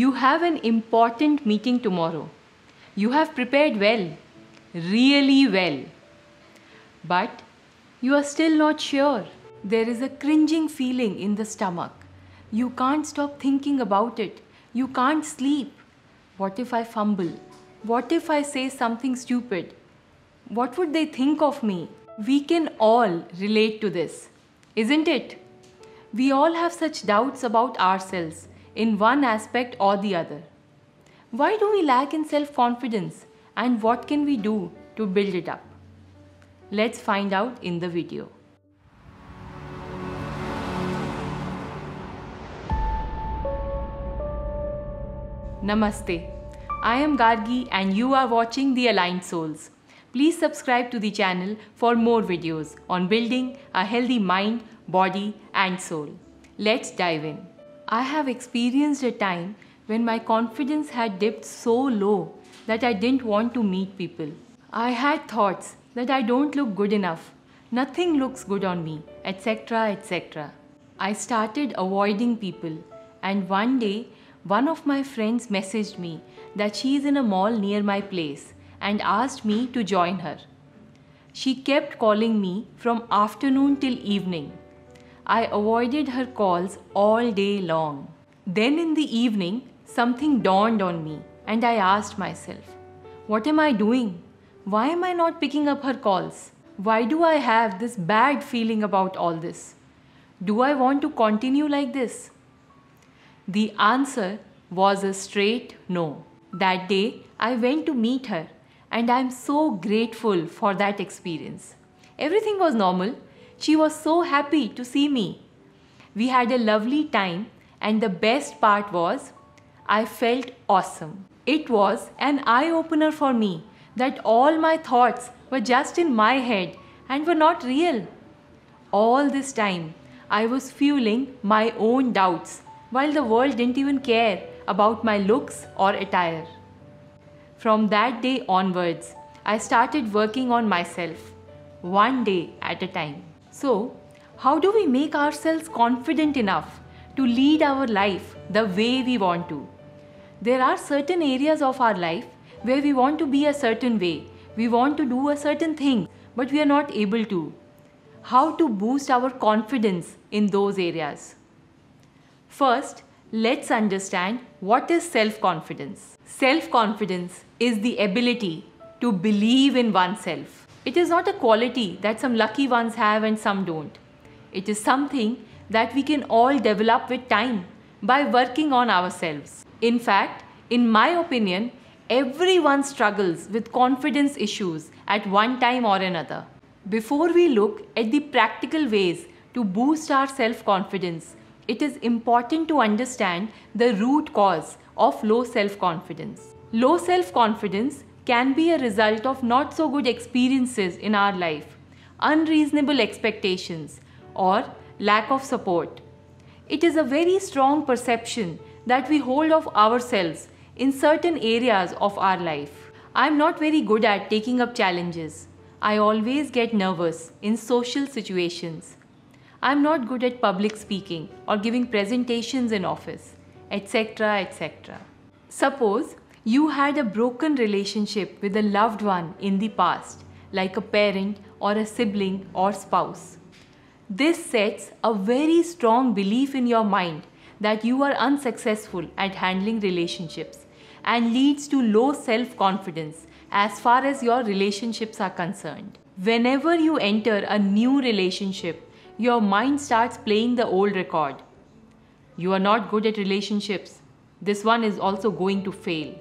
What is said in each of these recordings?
You have an important meeting tomorrow. You have prepared well, really well. But you are still not sure. There is a cringing feeling in the stomach. You can't stop thinking about it. You can't sleep. What if I fumble? What if I say something stupid? What would they think of me? We can all relate to this, isn't it? We all have such doubts about ourselves in one aspect or the other. Why do we lack in self-confidence, and what can we do to build it up? Let's find out in the video. Namaste. I am Gargi and you are watching The Aligned Souls. Please subscribe to the channel for more videos on building a healthy mind, body and soul. Let's dive in. I have experienced a time when my confidence had dipped so low that I didn't want to meet people. I had thoughts that I don't look good enough, nothing looks good on me, etc. etc. I started avoiding people, and one day one of my friends messaged me that she is in a mall near my place and asked me to join her. She kept calling me from afternoon till evening. I avoided her calls all day long. Then in the evening, something dawned on me and I asked myself, what am I doing? Why am I not picking up her calls? Why do I have this bad feeling about all this? Do I want to continue like this? The answer was a straight no. That day, I went to meet her and I am so grateful for that experience. Everything was normal. She was so happy to see me. We had a lovely time and the best part was, I felt awesome. It was an eye-opener for me that all my thoughts were just in my head and were not real. All this time, I was fueling my own doubts while the world didn't even care about my looks or attire. From that day onwards, I started working on myself, one day at a time. So, how do we make ourselves confident enough to lead our life the way we want to? There are certain areas of our life where we want to be a certain way, we want to do a certain thing, but we are not able to. How to boost our confidence in those areas? First, let's understand what is self-confidence. Self-confidence is the ability to believe in oneself. It is not a quality that some lucky ones have and some don't. It is something that we can all develop with time by working on ourselves. In fact, in my opinion, everyone struggles with confidence issues at one time or another. Before we look at the practical ways to boost our self-confidence, it is important to understand the root cause of low self-confidence. Low self-confidence can be a result of not so good experiences in our life, unreasonable expectations, or lack of support. It is a very strong perception that we hold of ourselves in certain areas of our life. I am not very good at taking up challenges. I always get nervous in social situations. I am not good at public speaking or giving presentations in office, etc. etc. Suppose you had a broken relationship with a loved one in the past, like a parent or a sibling or spouse. This sets a very strong belief in your mind that you are unsuccessful at handling relationships and leads to low self-confidence as far as your relationships are concerned. Whenever you enter a new relationship, your mind starts playing the old record. You are not good at relationships. This one is also going to fail.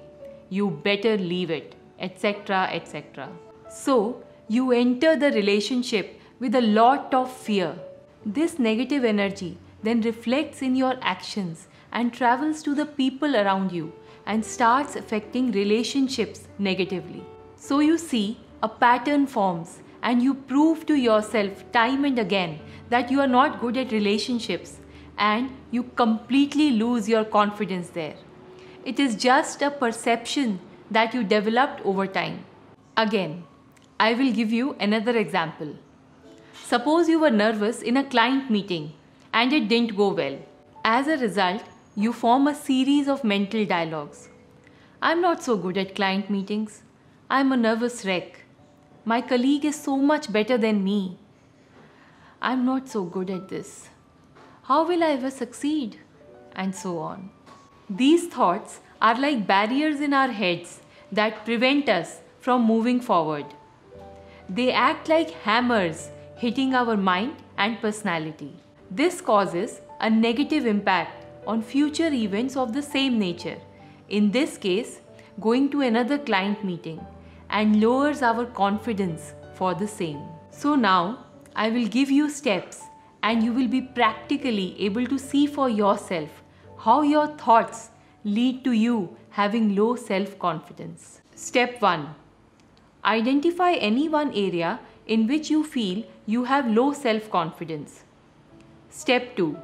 You better leave it, etc. etc. So, you enter the relationship with a lot of fear. This negative energy then reflects in your actions and travels to the people around you and starts affecting relationships negatively. So you see, a pattern forms and you prove to yourself time and again that you are not good at relationships and you completely lose your confidence there. It is just a perception that you developed over time. Again, I will give you another example. Suppose you were nervous in a client meeting and it didn't go well. As a result, You form a series of mental dialogues. I'm not so good at client meetings. I'm a nervous wreck. My colleague is so much better than me. I'm not so good at this. How will I ever succeed? And so on. These thoughts are like barriers in our heads that prevent us from moving forward. They act like hammers hitting our mind and personality. This causes a negative impact on future events of the same nature, in this case, going to another client meeting, and lowers our confidence for the same. So now, I will give you steps and you will be practically able to see for yourself how your thoughts lead to you having low self-confidence. Step 1. Identify any one area in which you feel you have low self-confidence. Step 2.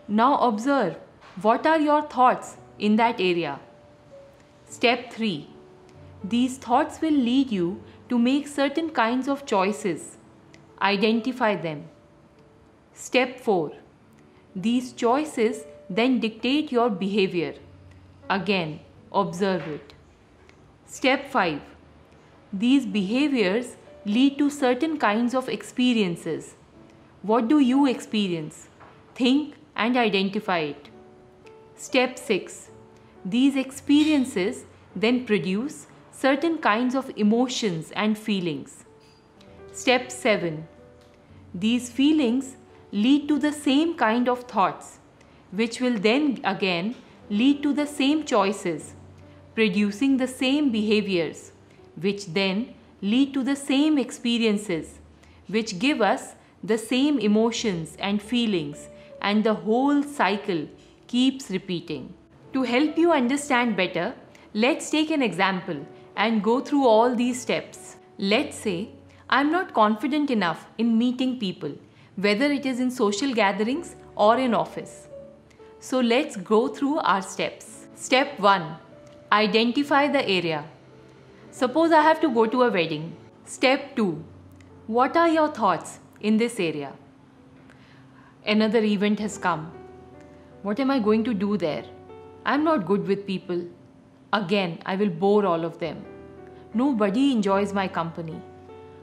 Now observe what are your thoughts in that area. Step 3. These thoughts will lead you to make certain kinds of choices. Identify them. Step 4. These choices then dictate your behavior. Again, observe it. Step 5. These behaviors lead to certain kinds of experiences. What do you experience? Think and identify it. Step 6. These experiences then produce certain kinds of emotions and feelings. Step 7. These feelings lead to the same kind of thoughts, which will then again lead to the same choices, producing the same behaviors, which then lead to the same experiences, which give us the same emotions and feelings, and the whole cycle keeps repeating. To help you understand better, let's take an example and go through all these steps. Let's say I'm not confident enough in meeting people, whether it is in social gatherings or in office. So let's go through our steps. Step 1. Identify the area. Suppose I have to go to a wedding. Step 2. What are your thoughts in this area? Another event has come. What am I going to do there? I'm not good with people. Again, I will bore all of them. Nobody enjoys my company.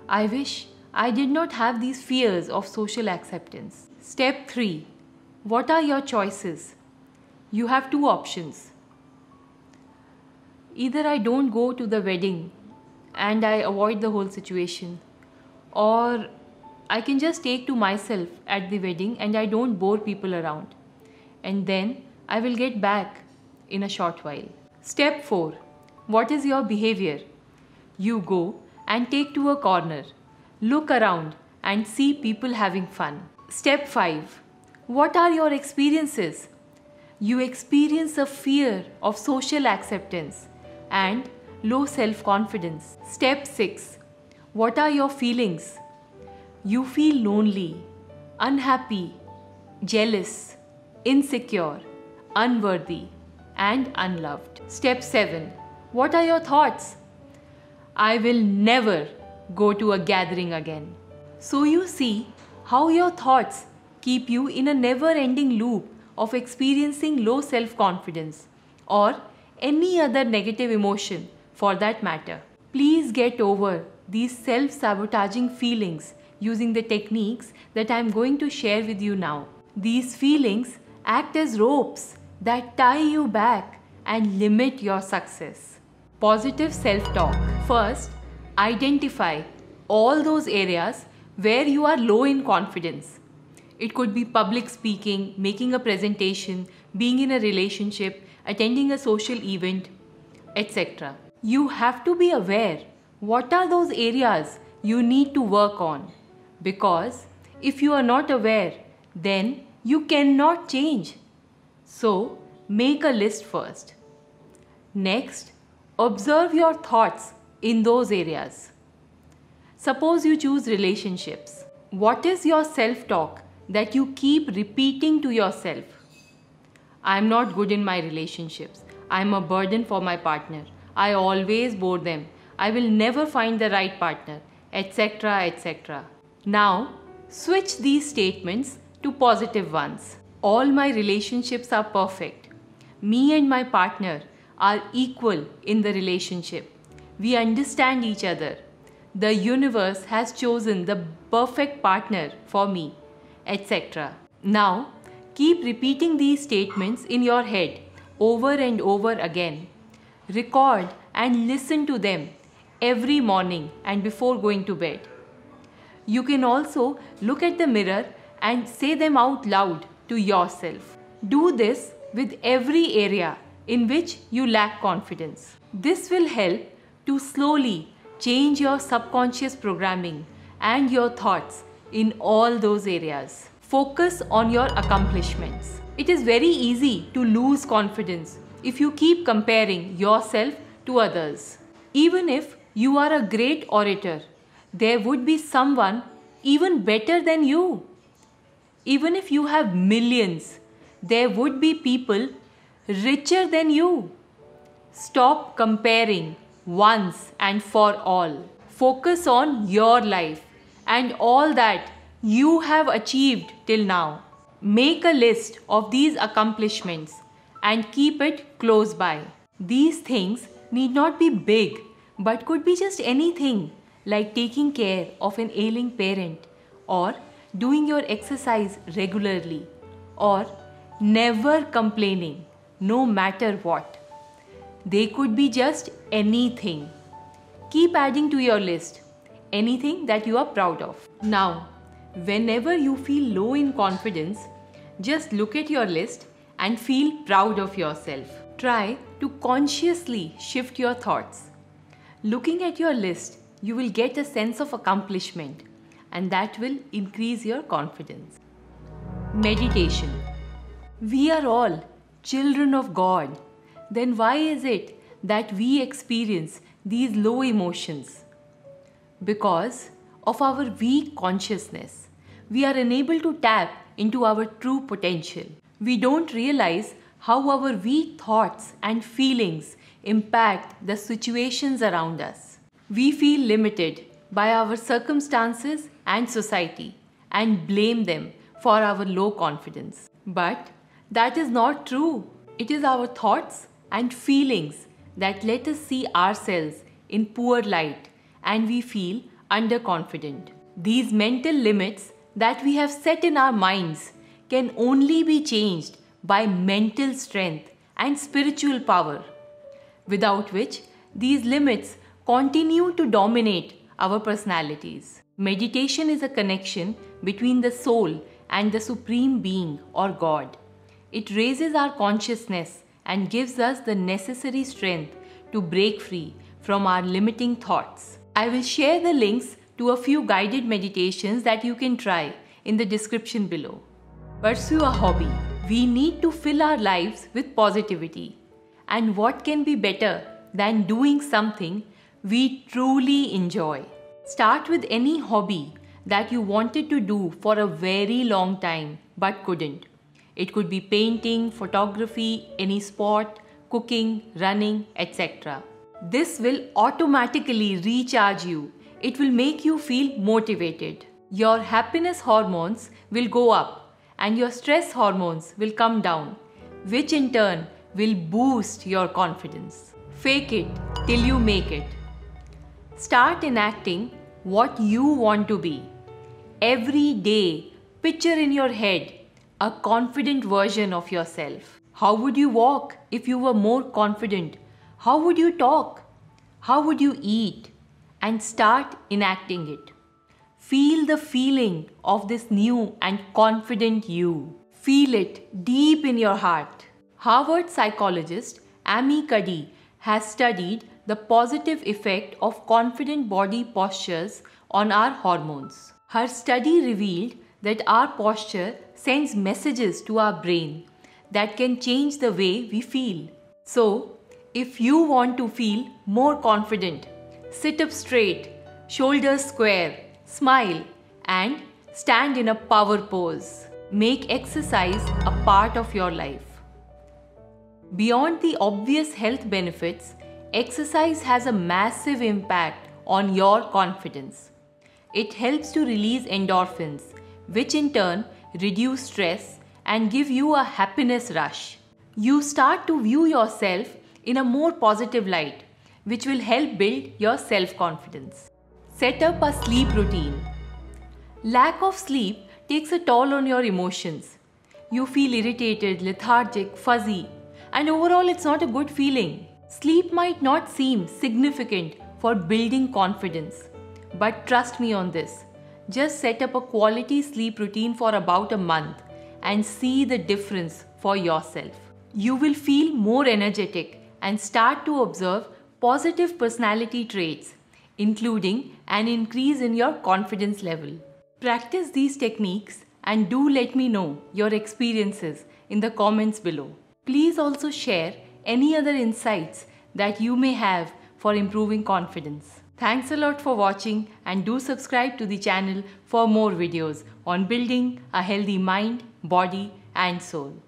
I wish I did not have these fears of social acceptance. Step 3. What are your choices? You have two options. Either I don't go to the wedding and I avoid the whole situation, or I can just take to myself at the wedding and I don't bore people around, and then I will get back in a short while. Step 4. What is your behavior? You go and take to a corner, look around and see people having fun. Step 5. What are your experiences? You experience a fear of social acceptance and low self-confidence. Step 6. What are your feelings? You feel lonely, unhappy, jealous, insecure, unworthy, and unloved. Step 7. What are your thoughts? I will never go to a gathering again. So you see how your thoughts keep you in a never-ending loop of experiencing low self-confidence or any other negative emotion for that matter. Please get over these self-sabotaging feelings using the techniques that I am going to share with you now. These feelings act as ropes that tie you back and limit your success. Positive self-talk. First, identify all those areas where you are low in confidence. It could be public speaking, making a presentation, being in a relationship, attending a social event, etc. You have to be aware what are those areas you need to work on, because if you are not aware, then you cannot change. So, make a list first. Next, observe your thoughts in those areas. Suppose you choose relationships. What is your self-talk that you keep repeating to yourself? I am not good in my relationships. I am a burden for my partner. I always bore them. I will never find the right partner, etc., etc. Now, switch these statements to positive ones. All my relationships are perfect. Me and my partner are equal in the relationship. We understand each other. The universe has chosen the perfect partner for me, etc. Now, keep repeating these statements in your head over and over again. Record and listen to them every morning and before going to bed. You can also look at the mirror and say them out loud to yourself. Do this with every area in which you lack confidence. This will help to slowly change your subconscious programming and your thoughts in all those areas. Focus on your accomplishments. It is very easy to lose confidence if you keep comparing yourself to others. Even if you are a great orator, there would be someone even better than you. Even if you have millions, there would be people richer than you. Stop comparing once and for all. Focus on your life and all that you have achieved till now. Make a list of these accomplishments and keep it close by. These things need not be big, but could be just anything, like taking care of an ailing parent, or doing your exercise regularly, or never complaining no matter what. They could be just anything. Keep adding to your list anything that you are proud of. Now, whenever you feel low in confidence, just look at your list and feel proud of yourself. Try to consciously shift your thoughts. Looking at your list, you will get a sense of accomplishment, and that will increase your confidence. Meditation. We are all children of God. Then why is it that we experience these low emotions? Because of our weak consciousness. We are unable to tap into our true potential. We don't realize how our weak thoughts and feelings impact the situations around us. We feel limited by our circumstances and society and blame them for our low confidence. But that is not true. It is our thoughts and feelings that let us see ourselves in poor light and we feel underconfident. These mental limits that we have set in our minds can only be changed by mental strength and spiritual power, without which these limits continue to dominate our personalities. Meditation is a connection between the soul and the Supreme Being or God. It raises our consciousness and gives us the necessary strength to break free from our limiting thoughts. I will share the links to a few guided meditations that you can try in the description below. Pursue a hobby. We need to fill our lives with positivity. And what can be better than doing something we truly enjoy? Start with any hobby that you wanted to do for a very long time but couldn't. It could be painting, photography, any sport, cooking, running, etc. This will automatically recharge you. It will make you feel motivated. Your happiness hormones will go up and your stress hormones will come down, which in turn will boost your confidence. Fake it till you make it. Start enacting what you want to be. Every day, picture in your head a confident version of yourself. How would you walk if you were more confident? How would you talk? How would you eat? And start enacting it. Feel the feeling of this new and confident you. Feel it deep in your heart. Harvard psychologist Amy Cuddy has studied the positive effect of confident body postures on our hormones. Her study revealed that our posture sends messages to our brain that can change the way we feel. So, if you want to feel more confident, sit up straight, shoulders square, smile, and stand in a power pose. Make exercise a part of your life. Beyond the obvious health benefits, exercise has a massive impact on your confidence. It helps to release endorphins, which in turn reduce stress and give you a happiness rush. You start to view yourself in a more positive light, which will help build your self-confidence. Set up a sleep routine. Lack of sleep takes a toll on your emotions. You feel irritated, lethargic, fuzzy, and overall it's not a good feeling. Sleep might not seem significant for building confidence, but trust me on this. Just set up a quality sleep routine for about a month and see the difference for yourself. You will feel more energetic and start to observe positive personality traits, including an increase in your confidence level. Practice these techniques and do let me know your experiences in the comments below. Please also share any other insights that you may have for improving confidence. Thanks a lot for watching, and do subscribe to the channel for more videos on building a healthy mind, body and soul.